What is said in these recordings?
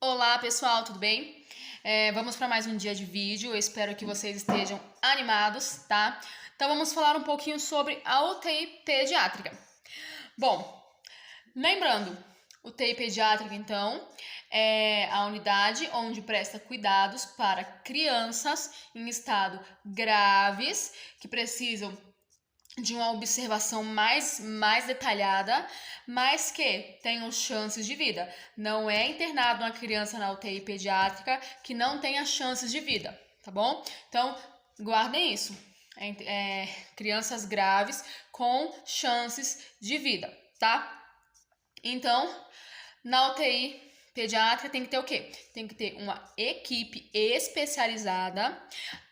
Olá pessoal, tudo bem? Vamos para mais um dia de vídeo, eu espero que vocês estejam animados, tá? Então vamos falar um pouquinho sobre a UTI pediátrica. Bom, lembrando, UTI pediátrica então é a unidade onde presta cuidados para crianças em estado graves que precisam de uma observação mais detalhada, mas que tenham chances de vida. Não é internado uma criança na UTI pediátrica que não tenha chances de vida, tá bom? Então, guardem isso. Crianças graves com chances de vida, tá? Então, na UTI pediátrica tem que ter o quê? Tem que ter uma equipe especializada,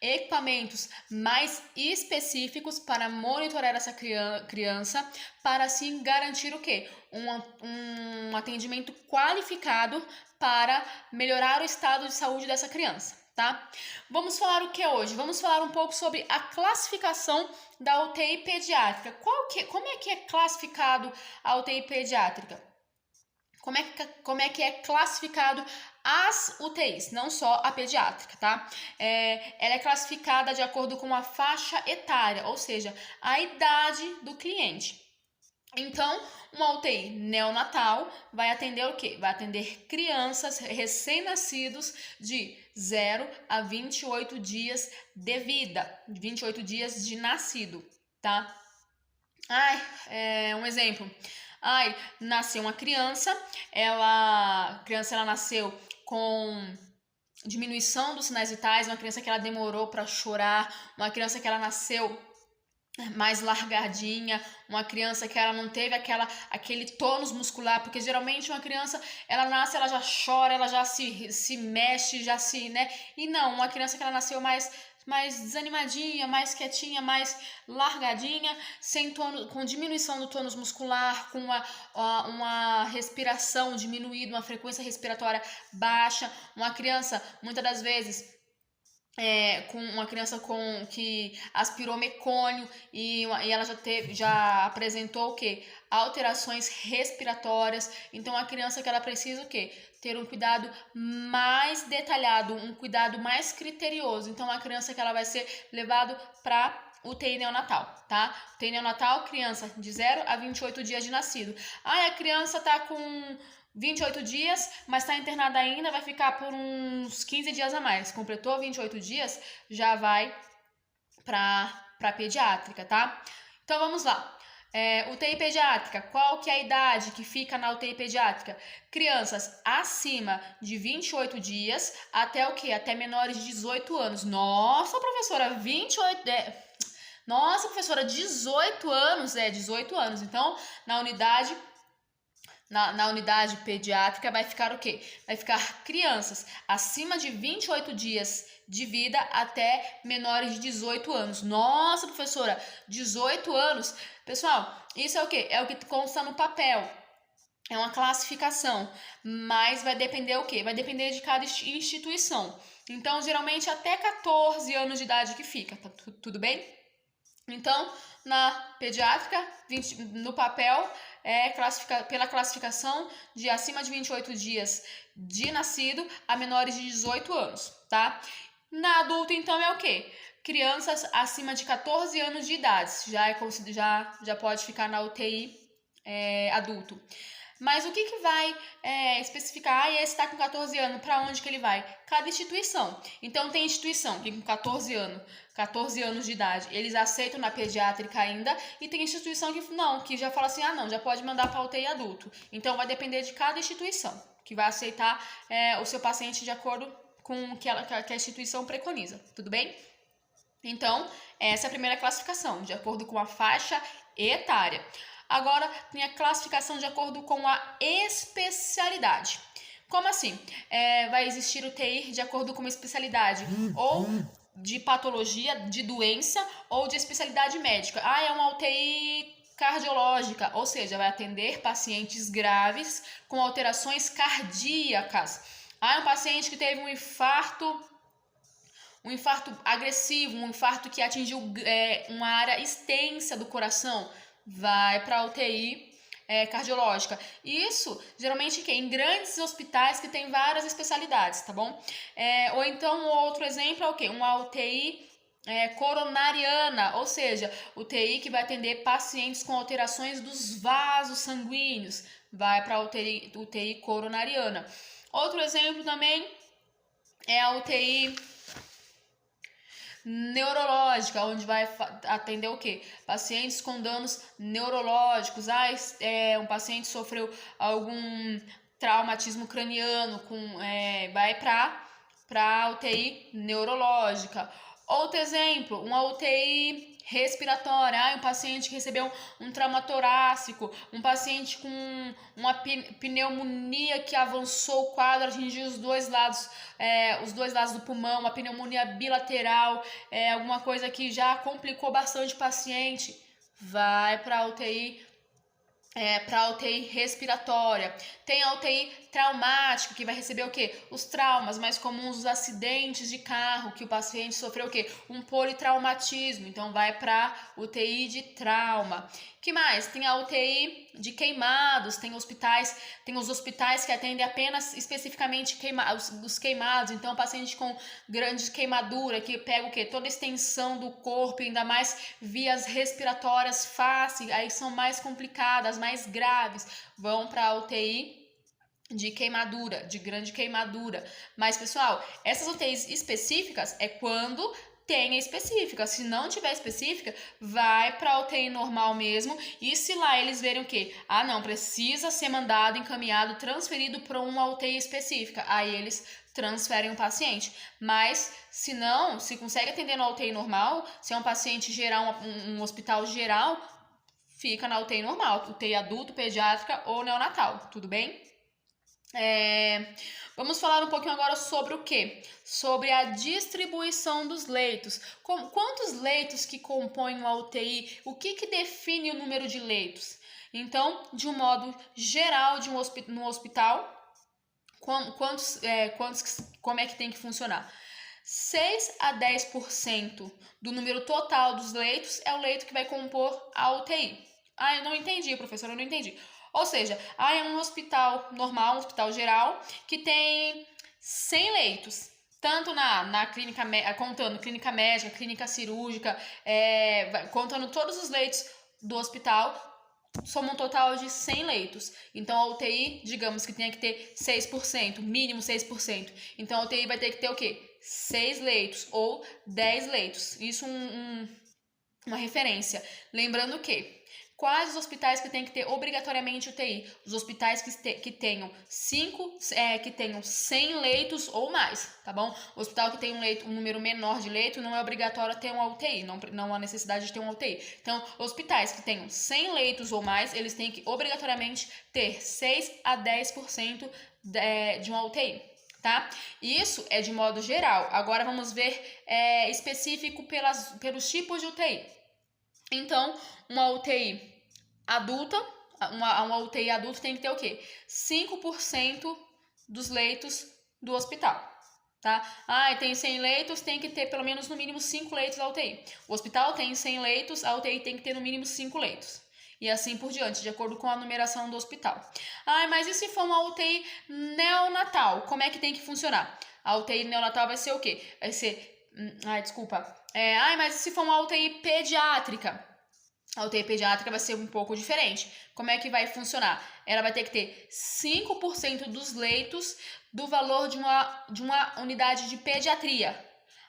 equipamentos mais específicos para monitorar essa criança, para assim garantir o quê? Um atendimento qualificado para melhorar o estado de saúde dessa criança, tá? Vamos falar o que hoje? Vamos falar um pouco sobre a classificação da UTI pediátrica. Como é que é classificado a UTI pediátrica? Como é que é classificado as UTIs, não só a pediátrica, tá? Ela é classificada de acordo com a faixa etária, ou seja, a idade do cliente. Então, uma UTI neonatal vai atender o quê? Vai atender crianças recém-nascidos de 0 a 28 dias de vida, 28 dias de nascido, tá? Um exemplo. Nasceu uma criança, a criança nasceu com diminuição dos sinais vitais, uma criança que ela demorou para chorar, uma criança que ela nasceu mais largadinha, uma criança que ela não teve aquele tônus muscular, porque geralmente uma criança, ela nasce, ela já chora, ela já se mexe, já se, né? E não, uma criança que ela nasceu mais desanimadinha, mais quietinha, mais largadinha, sem tônus, com diminuição do tônus muscular, com uma respiração diminuída, uma frequência respiratória baixa, uma criança, muitas das vezes, com uma criança que aspirou mecônio e ela já apresentou o quê? Alterações respiratórias. Então a criança que ela precisa o quê? Ter um cuidado mais detalhado, um cuidado mais criterioso. Então a criança que ela vai ser levado para UTI neonatal, tá? UTI neonatal, criança de 0 a 28 dias de nascido. A criança tá com 28 dias, mas está internada ainda, vai ficar por uns 15 dias a mais. Completou 28 dias, já vai para pediátrica, tá? Então vamos lá. UTI pediátrica, qual que é a idade que fica na UTI pediátrica? Crianças acima de 28 dias até o quê? Até menores de 18 anos. Nossa, professora, 28... Nossa, professora, 18 anos. 18 anos. Então, na unidade pediátrica vai ficar o quê? Vai ficar crianças acima de 28 dias de vida até menores de 18 anos. Nossa, professora, 18 anos. Pessoal, isso é o quê? É o que consta no papel. É uma classificação, mas vai depender o quê? Vai depender de cada instituição. Então, geralmente até 14 anos de idade que fica, tá tudo bem? Então, na pediátrica, no papel, pela classificação de acima de 28 dias de nascido a menores de 18 anos, tá? Na adulta, então, é o quê? Crianças acima de 14 anos de idade, já pode ficar na UTI adulto. Mas o que vai especificar? Esse está com 14 anos, para onde que ele vai? Cada instituição. Então, tem instituição que com 14 anos de idade, eles aceitam na pediátrica ainda, e tem instituição que não, que já fala assim, já pode mandar para UTI adulto. Então, vai depender de cada instituição, que vai aceitar o seu paciente de acordo com o que a instituição preconiza. Tudo bem? Então, essa é a primeira classificação, de acordo com a faixa etária. Agora, tem a classificação de acordo com a especialidade. Como assim? Vai existir UTI de acordo com uma especialidade, ou de patologia, de doença, ou de especialidade médica. É uma UTI cardiológica, ou seja, vai atender pacientes graves com alterações cardíacas. É um paciente que teve um infarto agressivo, um infarto que atingiu uma área extensa do coração, vai para a UTI cardiológica. Isso, geralmente, em grandes hospitais que tem várias especialidades, tá bom? Ou então, outro exemplo é o quê? Uma UTI coronariana, ou seja, UTI que vai atender pacientes com alterações dos vasos sanguíneos, vai para a UTI coronariana. Outro exemplo também é a UTI neurológica, onde vai atender o quê? Pacientes com danos neurológicos. Um paciente sofreu algum traumatismo craniano, vai para UTI neurológica. Outro exemplo, uma UTI respiratória, um paciente que recebeu um trauma torácico, um paciente com uma pneumonia que avançou o quadro, atingiu os dois lados do pulmão, uma pneumonia bilateral, alguma coisa que já complicou bastante o paciente, vai para a UTI respiratória. Tem a UTI traumática, que vai receber o quê? Os traumas mais comuns, os acidentes de carro, que o paciente sofreu o quê? Um politraumatismo, então vai para UTI de trauma. Que mais? Tem a UTI de queimados, tem os hospitais que atendem apenas especificamente os queimados, então paciente com grande queimadura, que pega o quê? Toda a extensão do corpo, ainda mais vias respiratórias fáceis, aí são mais complicadas, mais graves, vão para a UTI de queimadura, de grande queimadura. Mas, pessoal, essas UTIs específicas é quando tem a específica. Se não tiver específica, vai para a UTI normal mesmo. E se lá eles verem o quê? Não, precisa ser mandado, encaminhado, transferido para uma UTI específica. Aí eles transferem o paciente. Mas, se não, se consegue atender na UTI normal, se é um paciente geral, um hospital geral, fica na UTI normal, UTI adulto, pediátrica ou neonatal, tudo bem? Vamos falar um pouquinho agora sobre o quê? Sobre a distribuição dos leitos. Quantos leitos que compõem uma UTI? O que define o número de leitos? Então, de um modo geral, no hospital, como é que tem que funcionar? 6 a 10% do número total dos leitos é o leito que vai compor a UTI. Eu não entendi, professora, eu não entendi. Ou seja, é um hospital normal, um hospital geral, que tem 100 leitos. Tanto na clínica, contando clínica médica, clínica cirúrgica, contando todos os leitos do hospital, soma um total de 100 leitos. Então, a UTI, digamos que tenha que ter 6%, mínimo 6%. Então, a UTI vai ter que ter o quê? 6 leitos ou 10 leitos. Isso uma referência. Lembrando que quais os hospitais que tem que ter obrigatoriamente UTI? Os hospitais que tenham 100 leitos ou mais, tá bom? O hospital que tem um número menor de leitos não é obrigatório ter uma UTI, não há necessidade de ter uma UTI. Então, hospitais que tenham 100 leitos ou mais, eles têm que obrigatoriamente ter 6 a 10% de uma UTI. Tá? Isso é de modo geral. Agora vamos ver específico pelos tipos de UTI. Então, uma UTI adulta, uma UTI adulta tem que ter o quê? 5% dos leitos do hospital, tá? Tem 100 leitos, tem que ter pelo menos no mínimo 5 leitos da UTI. O hospital tem 100 leitos, a UTI tem que ter no mínimo 5 leitos. E assim por diante, de acordo com a numeração do hospital. Mas e se for uma UTI neonatal? Como é que tem que funcionar? A UTI neonatal vai ser o quê? Vai ser... mas e se for uma UTI pediátrica? A UTI pediátrica vai ser um pouco diferente. Como é que vai funcionar? Ela vai ter que ter 5% dos leitos do valor de uma unidade de pediatria.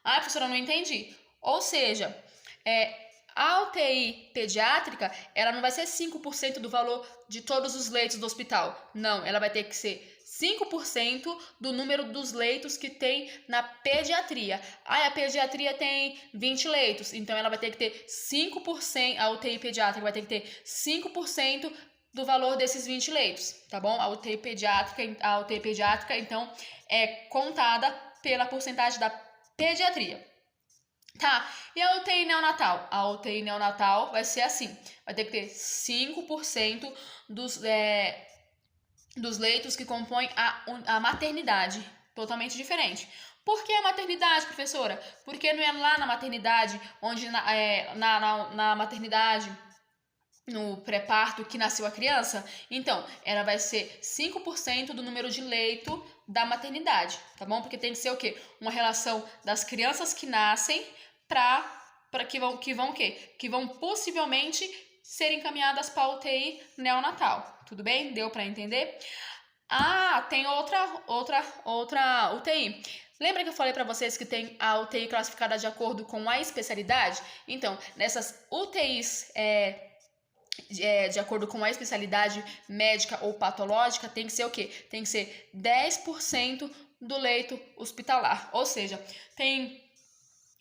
Professora, eu não entendi. Ou seja, a UTI pediátrica, ela não vai ser 5% do valor de todos os leitos do hospital. Não, ela vai ter que ser 5% do número dos leitos que tem na pediatria. A pediatria tem 20 leitos, então ela vai ter que ter 5%, a UTI pediátrica vai ter que ter 5% do valor desses 20 leitos, tá bom? A UTI pediátrica, então, é contada pela porcentagem da pediatria. Tá, e a UTI neonatal? A UTI neonatal vai ser assim, vai ter que ter 5% dos leitos que compõem a maternidade, totalmente diferente. Por que a maternidade, professora? Porque não é lá na maternidade, onde na maternidade no pré-parto que nasceu a criança, então ela vai ser 5% do número de leito da maternidade, tá bom? Porque tem que ser o quê? Uma relação das crianças que nascem para que vão possivelmente ser encaminhadas para a UTI neonatal. Tudo bem? Deu para entender? Ah, tem outra UTI. Lembra que eu falei para vocês que tem a UTI classificada de acordo com a especialidade? Então, nessas UTIs de acordo com a especialidade médica ou patológica, tem que ser o quê? Tem que ser 10% do leito hospitalar. Ou seja, tem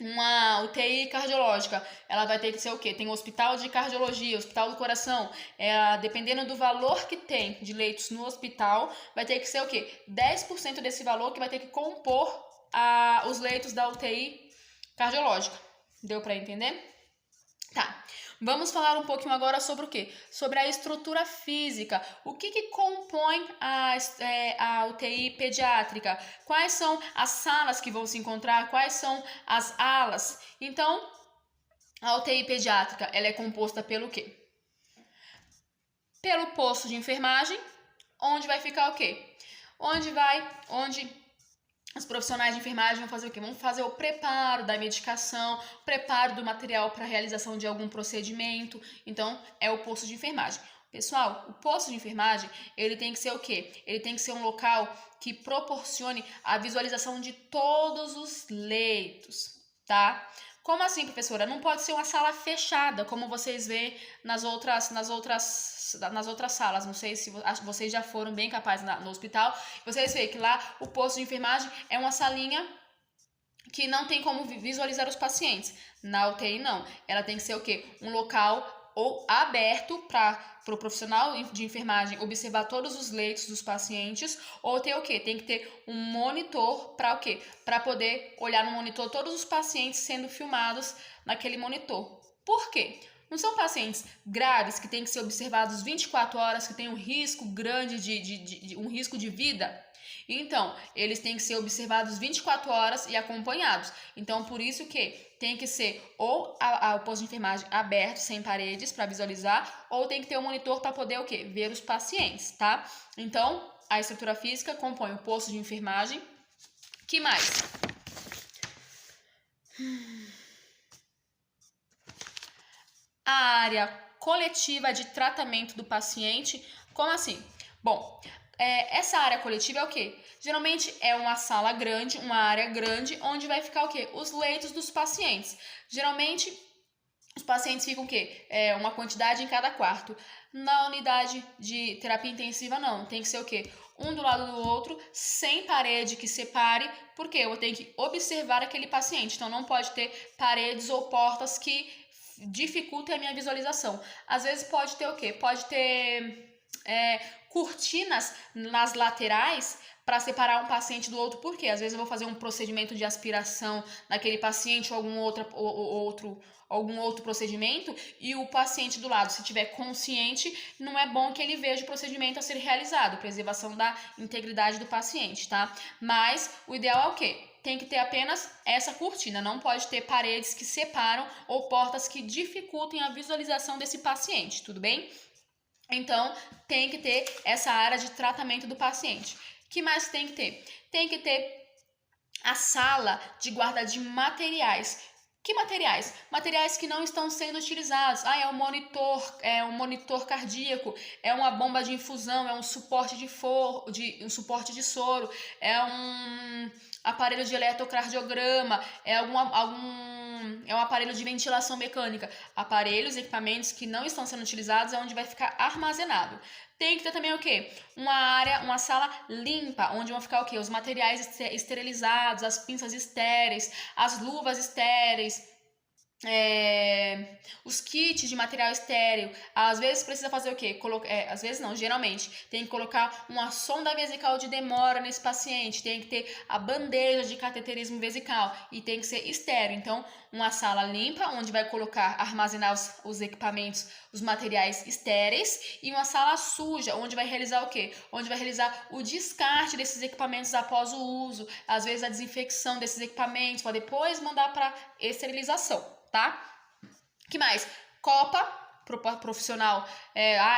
uma UTI cardiológica, ela vai ter que ser o quê? Tem o hospital de cardiologia, hospital do coração, dependendo do valor que tem de leitos no hospital, vai ter que ser o quê? 10% desse valor que vai ter que compor os leitos da UTI cardiológica. Deu para entender? Tá, vamos falar um pouquinho agora sobre o quê? Sobre a estrutura física. O que compõe a UTI pediátrica? Quais são as salas que vão se encontrar? Quais são as alas? Então, a UTI pediátrica, ela é composta pelo quê? Pelo posto de enfermagem, onde vai ficar o quê? Onde os profissionais de enfermagem vão fazer o quê? Vão fazer o preparo da medicação, o preparo do material para a realização de algum procedimento. Então, é o posto de enfermagem. Pessoal, o posto de enfermagem, ele tem que ser o quê? Ele tem que ser um local que proporcione a visualização de todos os leitos, tá? Como assim, professora? Não pode ser uma sala fechada, como vocês veem nas outras salas. Não sei se vocês já foram bem capazes no hospital. Vocês veem que lá o posto de enfermagem é uma salinha que não tem como visualizar os pacientes. Na UTI, não. Ela tem que ser o quê? Um local ou aberto para o profissional de enfermagem observar todos os leitos dos pacientes, ou ter o quê? Tem que ter um monitor para o quê? Para poder olhar no monitor todos os pacientes sendo filmados naquele monitor. Por quê? Não são pacientes graves que têm que ser observados 24 horas, que têm um risco grande um risco de vida? Então, eles têm que ser observados 24 horas e acompanhados. Então, por isso que tem que ser ou o posto de enfermagem aberto, sem paredes, para visualizar, ou tem que ter um monitor para poder o quê? Ver os pacientes, tá? Então, a estrutura física compõe o posto de enfermagem. Que mais? A área coletiva de tratamento do paciente. Como assim? Bom, essa área coletiva é o quê? Geralmente é uma sala grande, uma área grande, onde vai ficar o quê? Os leitos dos pacientes. Geralmente, os pacientes ficam o quê? Uma quantidade em cada quarto. Na unidade de terapia intensiva, não. Tem que ser o quê? Um do lado do outro, sem parede que separe, porque eu tenho que observar aquele paciente. Então, não pode ter paredes ou portas que dificultem a minha visualização. Às vezes pode ter o quê? Pode ter cortinas nas laterais para separar um paciente do outro, porque às vezes eu vou fazer um procedimento de aspiração naquele paciente ou algum outro procedimento, e o paciente do lado, se estiver consciente, não é bom que ele veja o procedimento a ser realizado, preservação da integridade do paciente, tá? Mas o ideal é o quê? Tem que ter apenas essa cortina, não pode ter paredes que separam ou portas que dificultem a visualização desse paciente, tudo bem? Então, tem que ter essa área de tratamento do paciente. O que mais tem que ter? Tem que ter a sala de guarda de materiais. Que materiais? Materiais que não estão sendo utilizados. É um monitor cardíaco, é uma bomba de infusão, é um suporte um suporte de soro, é um aparelho de eletrocardiograma, é um aparelho de ventilação mecânica. Aparelhos, equipamentos que não estão sendo utilizados é onde vai ficar armazenado. Tem que ter também o quê? Uma sala limpa, onde vão ficar o quê? Os materiais esterilizados, as pinças estéreis, as luvas estéreis, os kits de material estéril. Às vezes precisa fazer o quê? Às vezes não, geralmente tem que colocar uma sonda vesical de demora nesse paciente, tem que ter a bandeja de cateterismo vesical e tem que ser estéril. Então, uma sala limpa, onde vai armazenar os equipamentos, os materiais estéreis, e uma sala suja, onde vai realizar o quê? Onde vai realizar o descarte desses equipamentos após o uso, às vezes a desinfecção desses equipamentos, para depois mandar para esterilização, tá? Que mais? Copa, profissional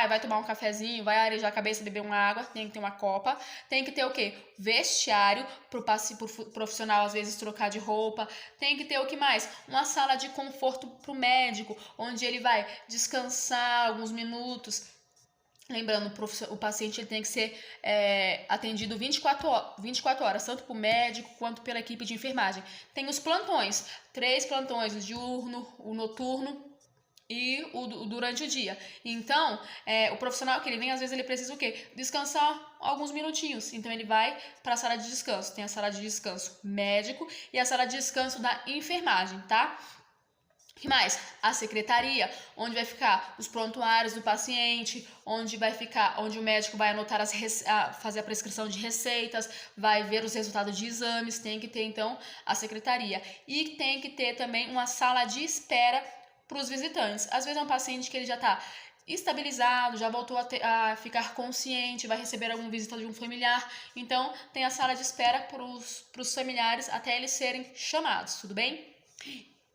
vai tomar um cafezinho, vai arejar a cabeça, beber uma água, tem que ter uma copa. Tem que ter o quê? Vestiário pro profissional às vezes trocar de roupa. Tem que ter o que mais? Uma sala de conforto pro médico, onde ele vai descansar alguns minutos. Lembrando, o paciente ele tem que ser atendido 24 horas, tanto por médico quanto pela equipe de enfermagem. Tem os plantões, 3 plantões, o diurno, o noturno e o durante o dia. Então, o profissional que ele vem, às vezes ele precisa o quê? Descansar alguns minutinhos. Então, ele vai para a sala de descanso. Tem a sala de descanso médico e a sala de descanso da enfermagem, tá? O que mais? A secretaria, onde vai ficar os prontuários do paciente, onde o médico vai anotar fazer a prescrição de receitas, vai ver os resultados de exames. Tem que ter então a secretaria. E tem que ter também uma sala de espera para os visitantes. Às vezes é um paciente que ele já está estabilizado, já voltou a ficar consciente, vai receber alguma visita de um familiar. Então tem a sala de espera para os familiares até eles serem chamados, tudo bem?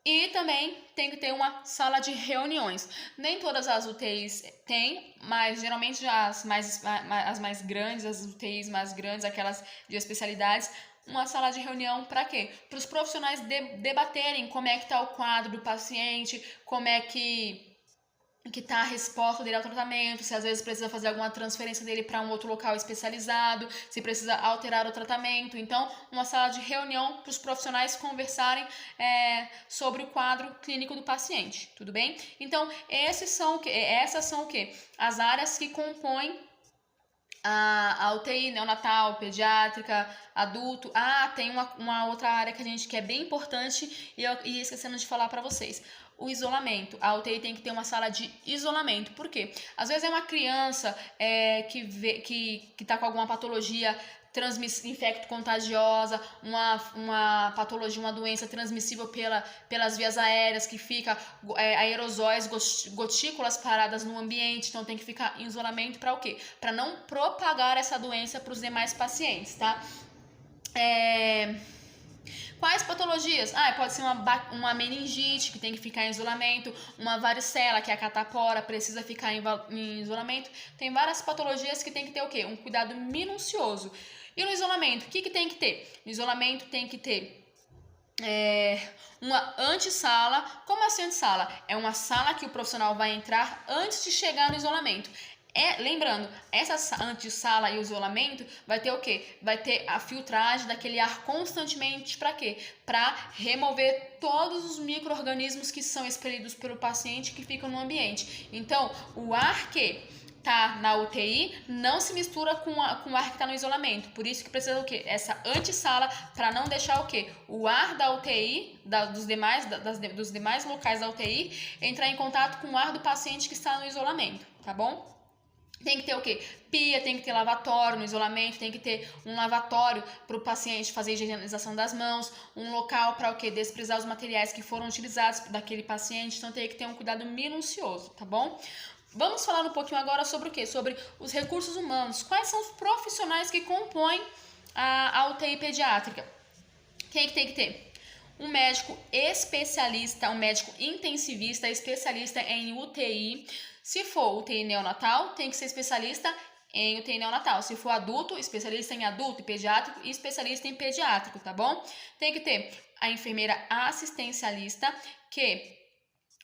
E também tem que ter uma sala de reuniões. Nem todas as UTIs têm, mas geralmente as mais grandes, as UTIs mais grandes, aquelas de especialidades, uma sala de reunião para quê? Para os profissionais debaterem como é que está o quadro do paciente, como é que está a resposta dele ao tratamento, se às vezes precisa fazer alguma transferência dele para um outro local especializado, se precisa alterar o tratamento. Então, uma sala de reunião para os profissionais conversarem sobre o quadro clínico do paciente, tudo bem? Então, essas são o quê? As áreas que compõem a UTI neonatal, pediátrica, adulto. Tem uma outra área que é bem importante e esquecemos de falar para vocês. O isolamento. A UTI tem que ter uma sala de isolamento. Por quê? Às vezes é uma criança que está com alguma patologia infecto-contagiosa, uma patologia, uma doença transmissível pelas vias aéreas, que fica aerosóis, gotículas paradas no ambiente. Então tem que ficar em isolamento para o quê? Para não propagar essa doença para os demais pacientes, tá? Quais patologias? Pode ser uma meningite, que tem que ficar em isolamento, uma varicela, que é a catapora, precisa ficar em isolamento. Tem várias patologias que tem que ter o quê? Um cuidado minucioso. E no isolamento, o que tem que ter? No isolamento tem que ter uma antessala. Como assim antessala? É uma sala que o profissional vai entrar antes de chegar no isolamento. Lembrando, essa antessala e o isolamento vai ter o quê? Vai ter a filtragem daquele ar constantemente para quê? Para remover todos os micro-organismos que são expelidos pelo paciente que ficam no ambiente. Então, o ar que tá na UTI não se mistura com o ar que está no isolamento. Por isso que precisa o quê? Essa antessala, para não deixar o quê? O ar da UTI, dos demais locais da UTI, entrar em contato com o ar do paciente que está no isolamento, tá bom? Tem que ter o quê? Pia, tem que ter lavatório no isolamento, tem que ter um lavatório para o paciente fazer a higienização das mãos, um local para o quê? Desprezar os materiais que foram utilizados daquele paciente. Então tem que ter um cuidado minucioso, tá bom? Vamos falar um pouquinho agora sobre o quê? Sobre os recursos humanos. Quais são os profissionais que compõem a UTI pediátrica? Quem é que tem que ter? Um médico especialista, um médico intensivista, especialista em UTI. Se for UTI neonatal, tem que ser especialista em UTI neonatal. Se for adulto, especialista em adulto e pediátrico e especialista em pediátrico, tá bom? Tem que ter a enfermeira assistencialista, que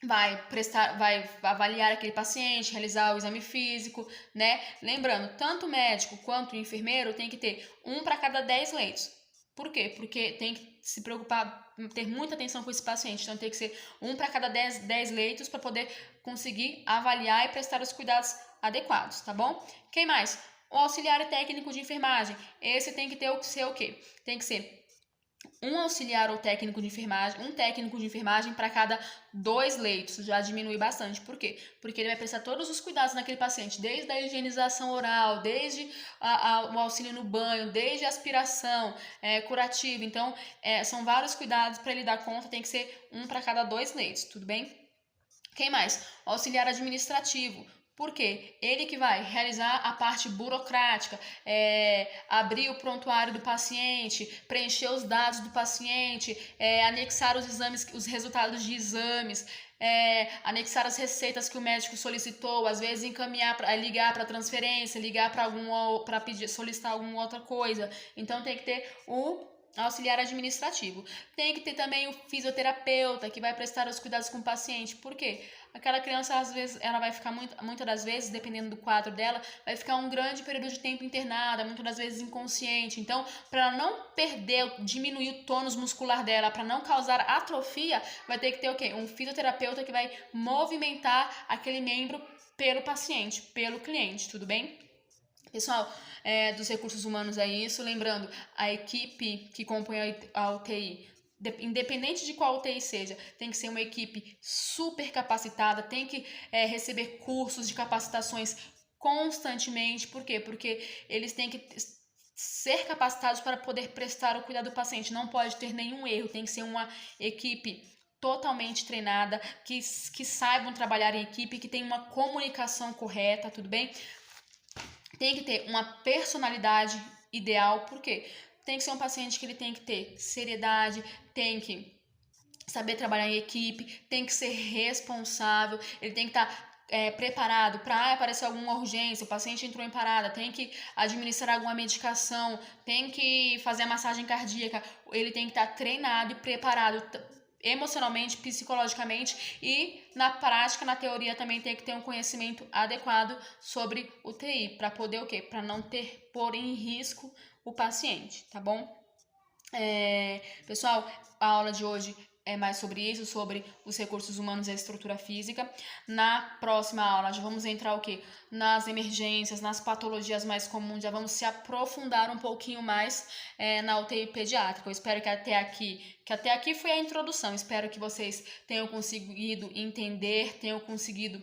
vai avaliar aquele paciente, realizar o exame físico, né? Lembrando, tanto o médico quanto o enfermeiro tem que ter um para cada 10 leitos. Por quê? Porque tem que se preocupar, ter muita atenção com esse paciente. Então tem que ser um para cada 10 leitos para poder conseguir avaliar e prestar os cuidados adequados, tá bom? Quem mais? O auxiliar técnico de enfermagem. Esse tem que ser o quê? Tem que ser um auxiliar ou técnico de enfermagem, um técnico de enfermagem para cada 2 leitos, já diminui bastante. Por quê? Porque ele vai prestar todos os cuidados naquele paciente, desde a higienização oral, desde o auxílio no banho, desde a aspiração curativa. Então, são vários cuidados para ele dar conta, tem que ser um para cada 2 leitos, tudo bem? Quem mais? O auxiliar administrativo. Por quê? Ele que vai realizar a parte burocrática, abrir o prontuário do paciente, preencher os dados do paciente, anexar os exames, os resultados de exames, anexar as receitas que o médico solicitou, às vezes encaminhar, ligar para transferência, ligar para pedir, solicitar alguma outra coisa. Então tem que ter o auxiliar administrativo. Tem que ter também o fisioterapeuta que vai prestar os cuidados com o paciente. Por quê? Aquela criança, às vezes, ela vai ficar muitas das vezes, dependendo do quadro dela, vai ficar um grande período de tempo internada, muitas das vezes inconsciente. Então, para não perder, diminuir o tônus muscular dela, para não causar atrofia, vai ter que ter o quê? Um fisioterapeuta que vai movimentar aquele membro pelo paciente, pelo cliente, tudo bem? Pessoal, dos recursos humanos é isso. Lembrando, a equipe que compõe a UTI, independente de qual UTI seja, tem que ser uma equipe super capacitada, tem que receber cursos de capacitações constantemente. Por quê? Porque eles têm que ser capacitados para poder prestar o cuidado do paciente. Não pode ter nenhum erro, tem que ser uma equipe totalmente treinada, que saibam trabalhar em equipe, que tenham uma comunicação correta, tudo bem? Tem que ter uma personalidade ideal, porque tem que ser um paciente que ele tem que ter seriedade, tem que saber trabalhar em equipe, tem que ser responsável, ele tem que estar preparado para aparecer alguma urgência, o paciente entrou em parada, tem que administrar alguma medicação, tem que fazer a massagem cardíaca, ele tem que estar treinado e preparado emocionalmente, psicologicamente, e na prática, na teoria, também tem que ter um conhecimento adequado sobre UTI, para poder o quê? Para não pôr em risco o paciente, tá bom? Pessoal, a aula de hoje é mais sobre isso, sobre os recursos humanos e a estrutura física. Na próxima aula já vamos entrar o quê? Nas emergências, nas patologias mais comuns, já vamos se aprofundar um pouquinho mais na UTI pediátrica. Eu espero que até aqui foi a introdução, espero que vocês tenham conseguido entender, tenham conseguido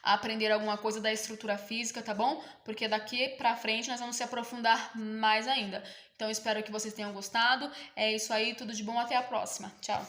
aprender alguma coisa da estrutura física, tá bom? Porque daqui pra frente nós vamos se aprofundar mais ainda. Então, espero que vocês tenham gostado. É isso aí, tudo de bom, até a próxima. Tchau!